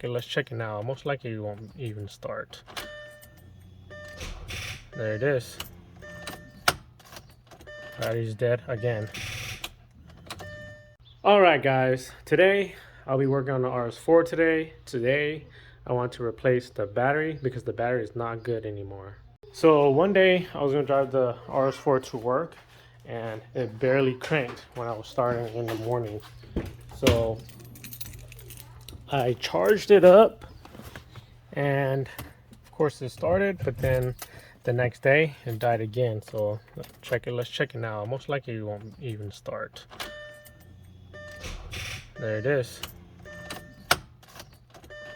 Okay, let's check it now. Most likely it won't even start. There it is. Battery's dead again. Alright guys, today I'll be working on the RS4 today. Today I want to replace the battery because the battery is not good anymore. So one day I was going to drive the RS4 to work and it barely cranked when I was starting in the morning. So I charged it up and of course it started, but then the next day it died again. So let's check it now. Most likely it won't even start. There it is.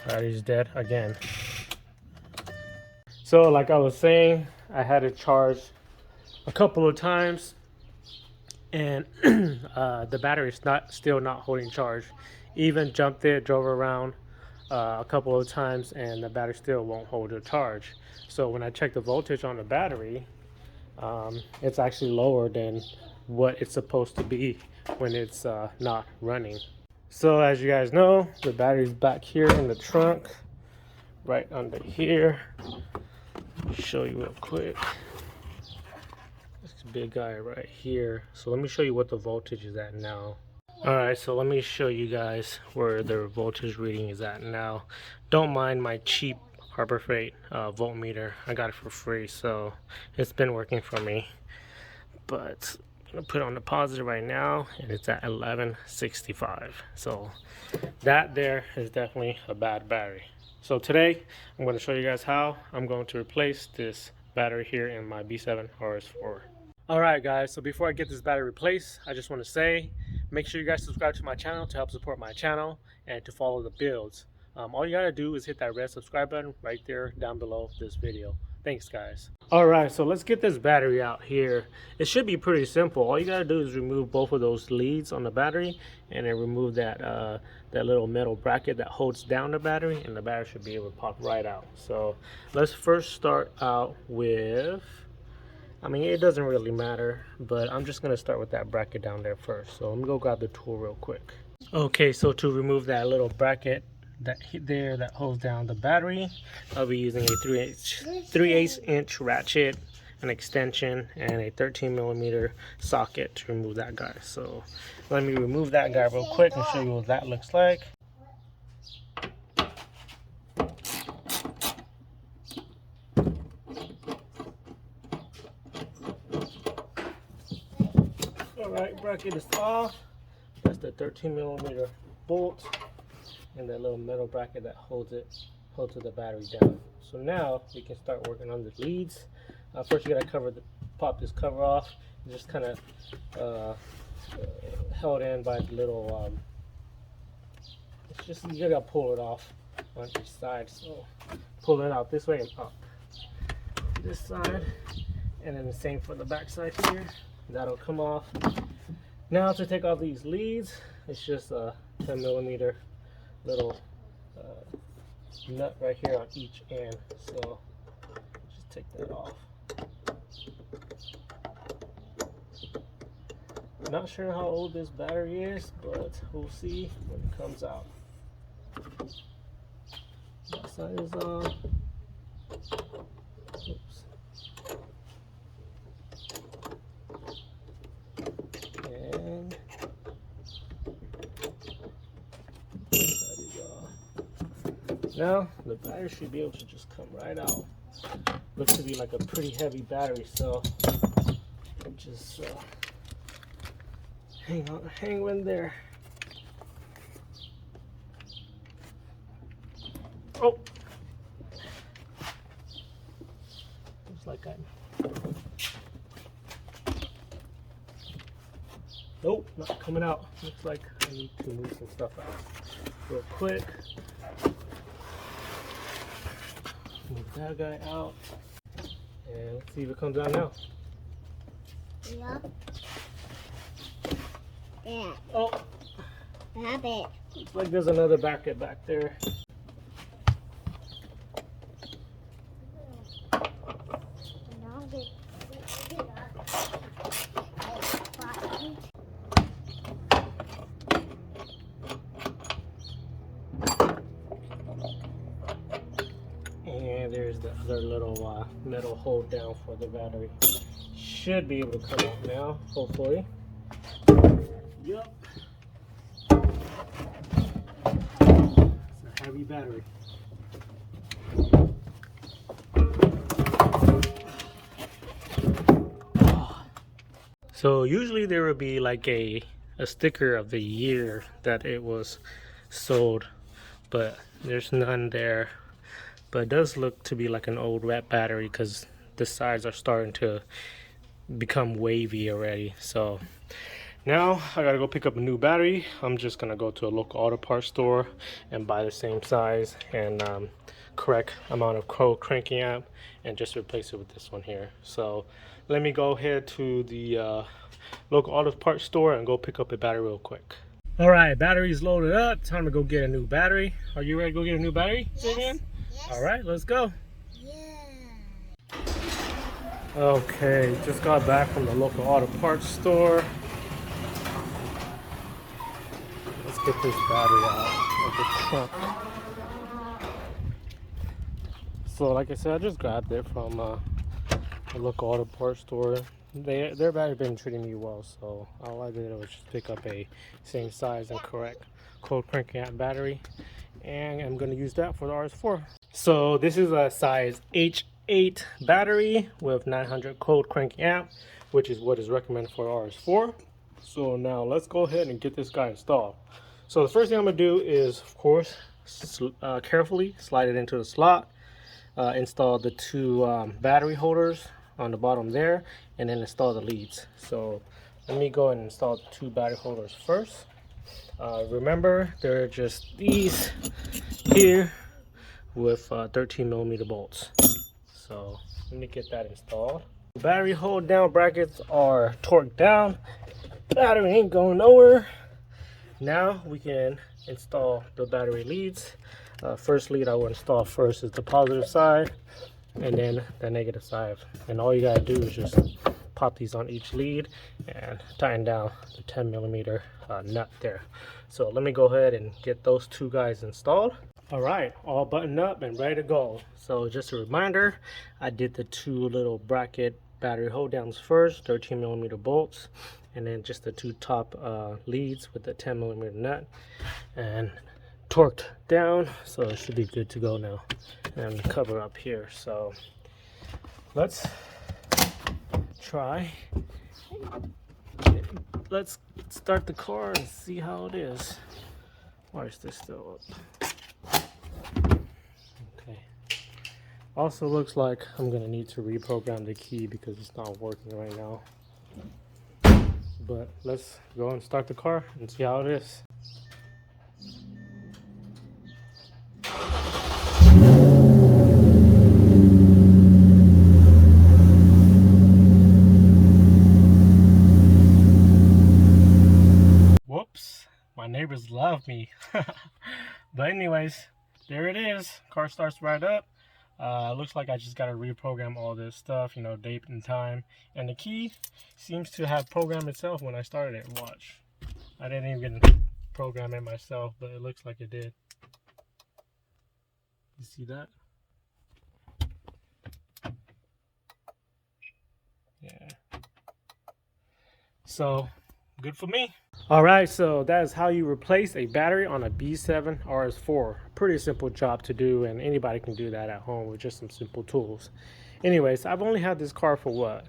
Battery's dead again. So like I was saying, I had it charged a couple of times and the battery's still not holding charge. Even jumped it, drove around a couple of times and the battery still won't hold a charge. So when I check the voltage on the battery, it's actually lower than what it's supposed to be when it's not running. So as you guys know, the battery's back here in the trunk, right under here. Show you real quick. This big guy right here. So let me show you what the voltage is at now. Alright, so let me show you guys where the voltage reading is at now. Don't mind my cheap Harbor Freight voltmeter. I got it for free, so it's been working for me. But I'm gonna put it on the positive right now and it's at 1165. So that there is definitely a bad battery. So today I'm going to show you guys how I'm going to replace this battery here in my B7 RS4. Alright guys, so before I get this battery replaced, I just want to say make sure you guys subscribe to my channel to help support my channel and to follow the builds. All you gotta do is hit that red subscribe button right there down below this video. Thanks guys. Alright, so let's get this battery out here. It should be pretty simple. All you gotta do is remove both of those leads on the battery and then remove that that little metal bracket that holds down the battery, and the battery should be able to pop right out. So let's first start out with, I mean, it doesn't really matter, but I'm just gonna start with that bracket down there first. So let me go grab the tool real quick. Okay, so to remove that little bracket that holds down the battery, I'll be using a 3/8 inch ratchet, an extension, and a 13mm socket to remove that guy. So let me remove that guy real quick and show you what that looks like. Alright, bracket is off. That's the 13mm bolt and that little metal bracket that holds the battery down. So now we can start working on the leads. First you gotta pop this cover off. It's just kind of held in by the little it's just, you gotta pull it off on each side. So pull it out this way and up this side, and then the same for the back side here. That'll come off. Now to take off these leads, it's just a 10mm little nut right here on each end. So just take that off. Not sure how old this battery is, but we'll see when it comes out. That side is on. Oops. And now the battery should be able to just come right out. Looks to be like a pretty heavy battery, so just hang in there. Oh, looks like nope, not coming out. Looks like I need to move some stuff out real quick. Move that guy out, and let's see if it comes out now. Yeah. Yeah. Oh, Rabbit. looks like there's another bracket back there. here's the other little metal hold down for the battery. Should be able to come out now, hopefully. Yup. It's a heavy battery. So usually there would be like a sticker of the year that it was sold, but there's none there. But it does look to be like an old wet battery because the sides are starting to become wavy already. So now I gotta go pick up a new battery. I'm just gonna go to a local auto parts store and buy the same size and correct amount of code cranking amp and just replace it with this one here. So let me go ahead to the local auto parts store and go pick up a battery real quick. All right, battery's loaded up. Time to go get a new battery. Are you ready to go get a new battery? Yes. Yes. All right, let's go. Yeah. Okay, just got back from the local auto parts store. Let's get this battery out of the trunk. So like I said, I just grabbed it from a local auto parts store. Their battery been treating me well, so all I did was just pick up a same size and correct cold cranking amp battery, and I'm going to use that for the RS4. So this is a size H8 battery with 900 cold cranking amp, which is what is recommended for RS4. So now let's go ahead and get this guy installed. So the first thing I'm going to do is, of course, carefully slide it into the slot, install the two battery holders on the bottom there, and then install the leads. So let me go and install the two battery holders first. Remember, they're just these here with 13mm bolts. So let me get that installed. Battery hold down brackets are torqued down. Battery ain't going nowhere. Now we can install the battery leads. First lead I will install first is the positive side, and then the negative side. And all you gotta do is just pop these on each lead and tighten down the 10mm nut there. So let me go ahead and get those two guys installed. All right, all buttoned up and ready to go. So just a reminder, I did the two little bracket battery hold downs first, 13mm bolts, and then just the two top leads with the 10mm nut and torqued down, so it should be good to go now. And cover up here. So let's try. Let's start the car and see how it is. Why is this still up? Okay. Also looks like I'm gonna need to reprogram the key because it's not working right now. But let's go and start the car and see how it is. Whoops, my neighbors love me. But anyways, there it is. Car starts right up. Looks like I just got to reprogram all this stuff, you know, date and time. And the key seems to have programmed itself when I started it. Watch. I didn't even program it myself, but it looks like it did. You see that? Yeah. So, good for me. Alright, so that is how you replace a battery on a B7 RS4. Pretty simple job to do, and anybody can do that at home with just some simple tools. Anyways, I've only had this car for what?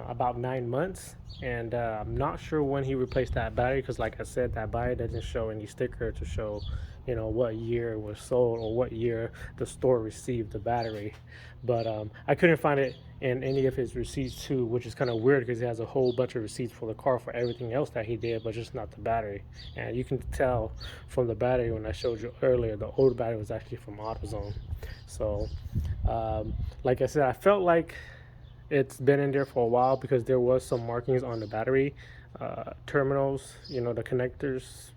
About 9 months, and I'm not sure when he replaced that battery because, like I said, that battery doesn't show any sticker to show, you know, what year it was sold or what year the store received the battery. But I couldn't find it in any of his receipts too, which is kind of weird because he has a whole bunch of receipts for the car for everything else that he did, but just not the battery. And you can tell from the battery when I showed you earlier, the old battery was actually from AutoZone. So like I said, I felt like it's been in there for a while because there was some markings on the battery terminals, you know, the connectors.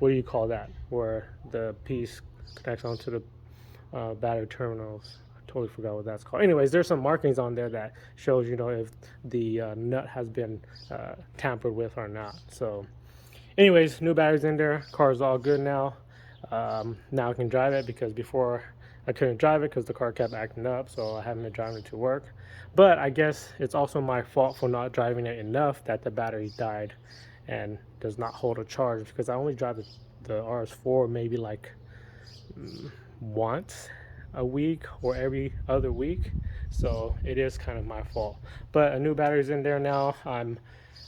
What do you call that, where the piece connects onto the battery terminals? Totally forgot what that's called. Anyways, there's some markings on there that shows, you know, if the nut has been tampered with or not. So anyways, new batteries in there. Car's all good now. Now I can drive it, because before I couldn't drive it because the car kept acting up, so I haven't been driving it to work. But I guess it's also my fault for not driving it enough that the battery died and does not hold a charge, because I only drive the RS4 maybe like once a week or every other week, so it is kind of my fault. But a new battery's in there now. I'm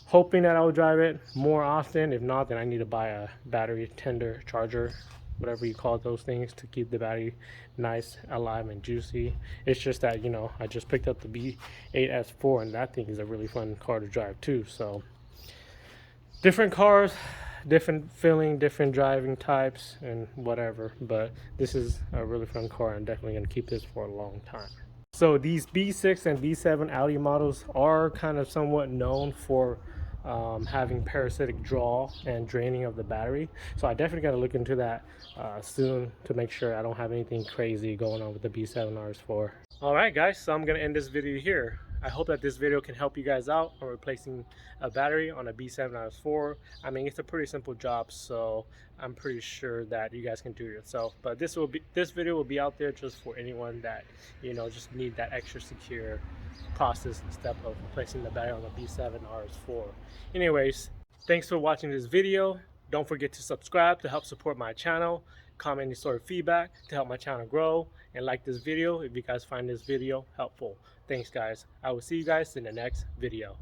hoping that I'll drive it more often. If not, then I need to buy a battery tender charger, whatever you call those things, to keep the battery nice, alive, and juicy. It's just that, you know, I just picked up the B7 RS4, and that thing is a really fun car to drive too. So different cars, different feeling, different driving types, and whatever. But this is a really fun car. I'm definitely going to keep this for a long time. So these B6 and B7 Audi models are kind of somewhat known for having parasitic draw and draining of the battery. So I definitely got to look into that soon to make sure I don't have anything crazy going on with the B7 RS4. Alright guys, so I'm going to end this video here. I hope that this video can help you guys out on replacing a battery on a B7 RS4. I mean, it's a pretty simple job, so I'm pretty sure that you guys can do it yourself. But this video will be out there just for anyone that, you know, just need that extra secure process and step of replacing the battery on the B7 RS4. Anyways, thanks for watching this video. Don't forget to subscribe to help support my channel. Comment any sort of feedback to help my channel grow, and like this video if you guys find this video helpful. Thanks guys. I will see you guys in the next video.